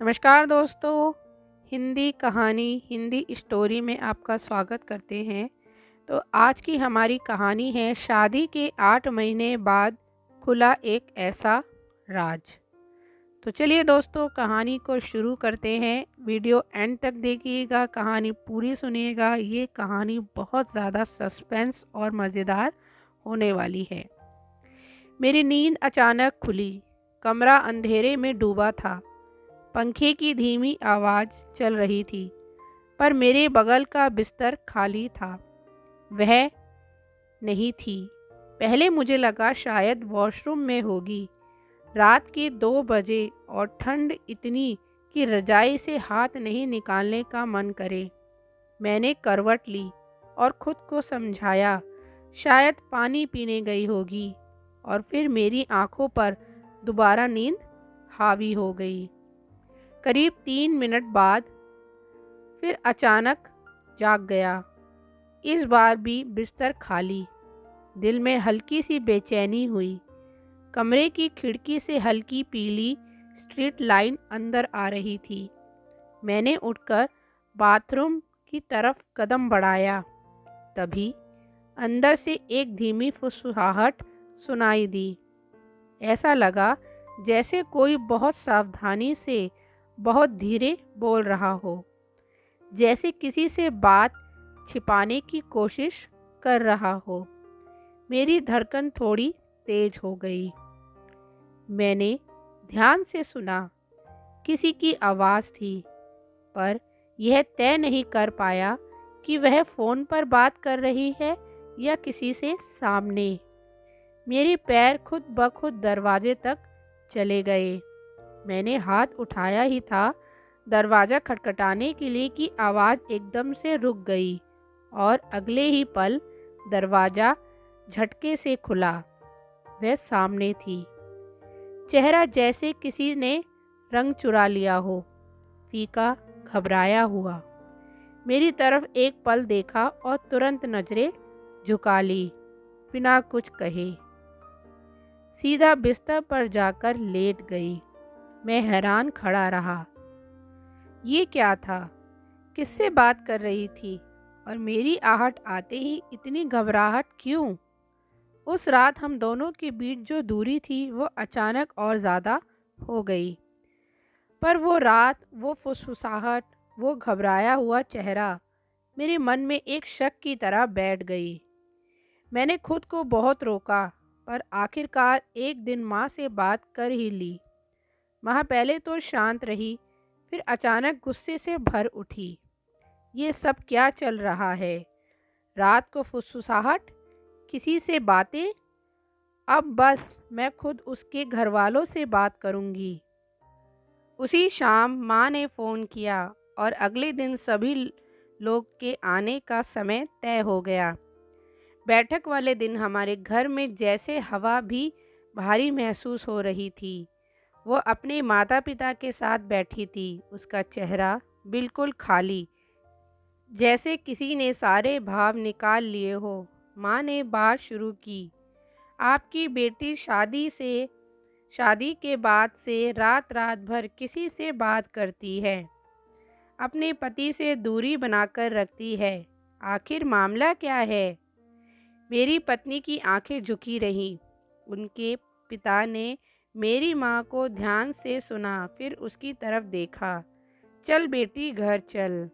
नमस्कार दोस्तों, हिंदी कहानी, हिंदी स्टोरी में आपका स्वागत करते हैं। तो आज की हमारी कहानी है शादी के 8 महीने बाद खुला एक ऐसा राज। तो चलिए दोस्तों कहानी को शुरू करते हैं। वीडियो एंड तक देखिएगा, कहानी पूरी सुनिएगा। ये कहानी बहुत ज़्यादा सस्पेंस और मज़ेदार होने वाली है। मेरी नींद अचानक खुली। कमरा अंधेरे में डूबा था। पंखे की धीमी आवाज़ चल रही थी, पर मेरे बगल का बिस्तर खाली था। वह नहीं थी। पहले मुझे लगा शायद वॉशरूम में होगी। रात के 2 बजे और ठंड इतनी कि रजाई से हाथ नहीं निकालने का मन करे। मैंने करवट ली और खुद को समझाया शायद पानी पीने गई होगी, और फिर मेरी आंखों पर दोबारा नींद हावी हो गई। करीब 3 मिनट बाद फिर अचानक जाग गया। इस बार भी बिस्तर खाली। दिल में हल्की सी बेचैनी हुई। कमरे की खिड़की से हल्की पीली स्ट्रीट लाइट अंदर आ रही थी। मैंने उठकर बाथरूम की तरफ कदम बढ़ाया। तभी अंदर से एक धीमी फुसफुसाहट सुनाई दी। ऐसा लगा जैसे कोई बहुत सावधानी से बहुत धीरे बोल रहा हो, जैसे किसी से बात छिपाने की कोशिश कर रहा हो। मेरी धड़कन थोड़ी तेज हो गई। मैंने ध्यान से सुना। किसी की आवाज़ थी, पर यह तय नहीं कर पाया कि वह फ़ोन पर बात कर रही है या किसी से सामने। मेरे पैर खुद ब खुद दरवाजे तक चले गए। मैंने हाथ उठाया ही था दरवाज़ा खटखटाने के लिए कि आवाज़ एकदम से रुक गई, और अगले ही पल दरवाज़ा झटके से खुला। वह सामने थी। चेहरा जैसे किसी ने रंग चुरा लिया हो, फीका, घबराया हुआ। मेरी तरफ एक पल देखा और तुरंत नजरें झुका ली। बिना कुछ कहे सीधा बिस्तर पर जाकर लेट गई। मैं हैरान खड़ा रहा। ये क्या था? किससे बात कर रही थी? और मेरी आहट आते ही इतनी घबराहट क्यों? उस रात हम दोनों के बीच जो दूरी थी वो अचानक और ज़्यादा हो गई। पर वो रात, वो फुसफुसाहट, वो घबराया हुआ चेहरा मेरे मन में एक शक की तरह बैठ गई। मैंने खुद को बहुत रोका, पर आखिरकार एक दिन माँ से बात कर ही ली। माँ पहले तो शांत रही, फिर अचानक गुस्से से भर उठी। ये सब क्या चल रहा है? रात को फुसफुसाहट, किसी से बातें। अब बस मैं खुद उसके घर वालों से बात करूंगी। उसी शाम माँ ने फ़ोन किया और अगले दिन सभी लोग के आने का समय तय हो गया। बैठक वाले दिन हमारे घर में जैसे हवा भी भारी महसूस हो रही थी। वो अपने माता पिता के साथ बैठी थी। उसका चेहरा बिल्कुल खाली, जैसे किसी ने सारे भाव निकाल लिए हो। माँ ने बात शुरू की। आपकी बेटी शादी के बाद से रात रात भर किसी से बात करती है, अपने पति से दूरी बनाकर रखती है। आखिर मामला क्या है? मेरी पत्नी की आंखें झुकी रहीं। उनके पिता ने मेरी माँ को ध्यान से सुना, फिर उसकी तरफ देखा। चल बेटी घर चल,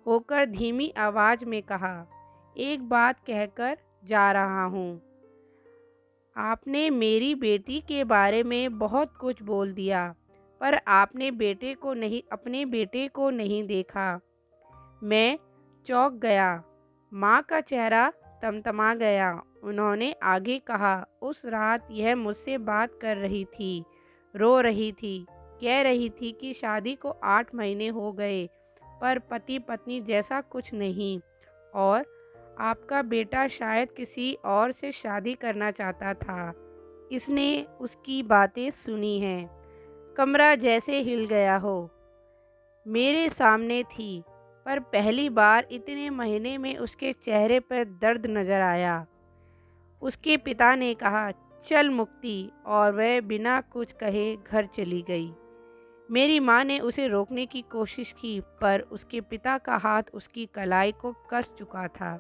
होकर धीमी आवाज में कहा। एक बात कहकर जा रहा हूँ। आपने मेरी बेटी के बारे में बहुत कुछ बोल दिया, पर आपने अपने बेटे को नहीं देखा। मैं चौंक गया। माँ का चेहरा तमतमा गया। उन्होंने आगे कहा, उस रात यह मुझसे बात कर रही थी, रो रही थी, कह रही थी कि शादी को 8 महीने हो गए, पर पति पत्नी जैसा कुछ नहीं, और आपका बेटा शायद किसी और से शादी करना चाहता था। इसने उसकी बातें सुनी हैं। कमरा जैसे हिल गया हो। मेरे सामने थी, पर पहली बार इतने महीने में उसके चेहरे पर दर्द नजर आया। उसके पिता ने कहा, चल मुक्ति, और वह बिना कुछ कहे घर चली गई। मेरी माँ ने उसे रोकने की कोशिश की, पर उसके पिता का हाथ उसकी कलाई को कस चुका था।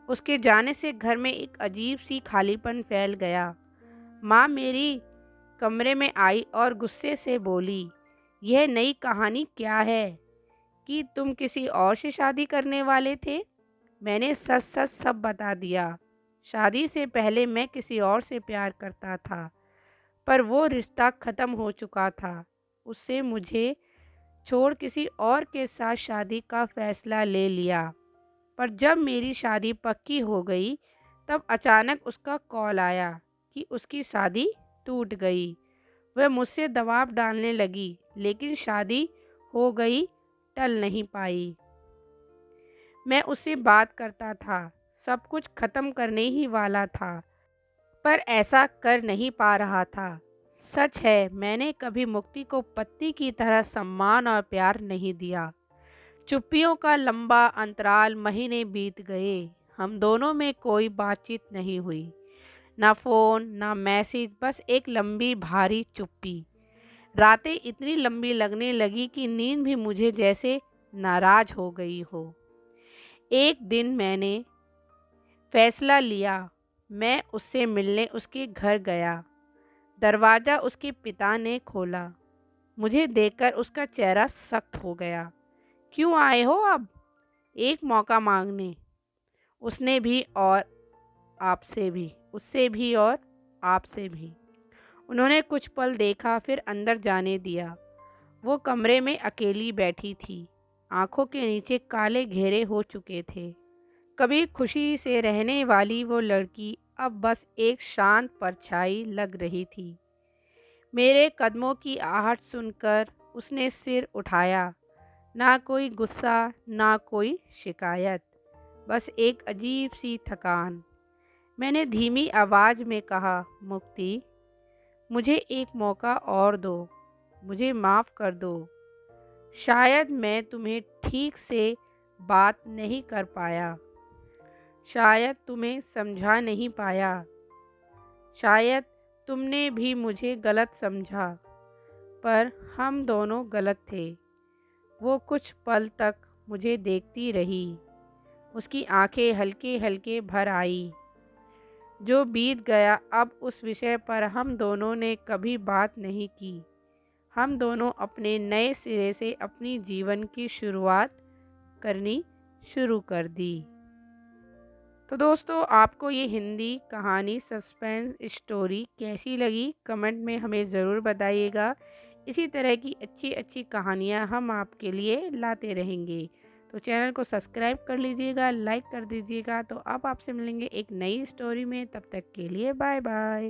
उसके जाने से घर में एक अजीब सी खालीपन फैल गया। माँ मेरी कमरे में आई और गुस्से से बोली, यह नई कहानी क्या है कि तुम किसी और से शादी करने वाले थे? मैंने सच सच सब बता दिया। शादी से पहले मैं किसी और से प्यार करता था, पर वो रिश्ता ख़त्म हो चुका था। उससे मुझे छोड़ किसी और के साथ शादी का फ़ैसला ले लिया। पर जब मेरी शादी पक्की हो गई, तब अचानक उसका कॉल आया कि उसकी शादी टूट गई। वह मुझसे दबाव डालने लगी, लेकिन शादी हो गई, टल नहीं पाई। मैं उससे बात करता था, सब कुछ ख़त्म करने ही वाला था, पर ऐसा कर नहीं पा रहा था। सच है, मैंने कभी मुक्ति को पत्नी की तरह सम्मान और प्यार नहीं दिया। चुप्पियों का लंबा अंतराल, महीने बीत गए। हम दोनों में कोई बातचीत नहीं हुई, ना फ़ोन ना मैसेज, बस एक लंबी भारी चुप्पी। रातें इतनी लंबी लगने लगी कि नींद भी मुझे जैसे नाराज हो गई हो। एक दिन मैंने फैसला लिया। मैं उससे मिलने उसके घर गया। दरवाज़ा उसके पिता ने खोला। मुझे देखकर उसका चेहरा सख्त हो गया। क्यों आए हो अब? एक मौका मांगने। उसने भी और आपसे भी, उससे भी और आपसे भी। उन्होंने कुछ पल देखा, फिर अंदर जाने दिया। वो कमरे में अकेली बैठी थी। आंखों के नीचे काले घेरे हो चुके थे। कभी खुशी से रहने वाली वो लड़की अब बस एक शांत परछाई लग रही थी। मेरे कदमों की आहट सुनकर उसने सिर उठाया। ना कोई गुस्सा, ना कोई शिकायत, बस एक अजीब सी थकान। मैंने धीमी आवाज़ में कहा, मुक्ति, मुझे एक मौका और दो। मुझे माफ़ कर दो। शायद मैं तुम्हें ठीक से बात नहीं कर पाया। शायद तुम्हें समझा नहीं पाया। शायद तुमने भी मुझे गलत समझा। पर हम दोनों गलत थे। वो कुछ पल तक मुझे देखती रही। उसकी आंखें हल्के हल्के भर आई। जो बीत गया, अब उस विषय पर हम दोनों ने कभी बात नहीं की। हम दोनों अपने नए सिरे से अपनी जीवन की शुरुआत करनी शुरू कर दी। तो दोस्तों, आपको ये हिंदी कहानी सस्पेंस स्टोरी कैसी लगी, कमेंट में हमें ज़रूर बताइएगा। इसी तरह की अच्छी अच्छी कहानियाँ हम आपके लिए लाते रहेंगे। तो चैनल को सब्सक्राइब कर लीजिएगा, लाइक कर दीजिएगा। तो अब आपसे मिलेंगे एक नई स्टोरी में। तब तक के लिए बाय बाय।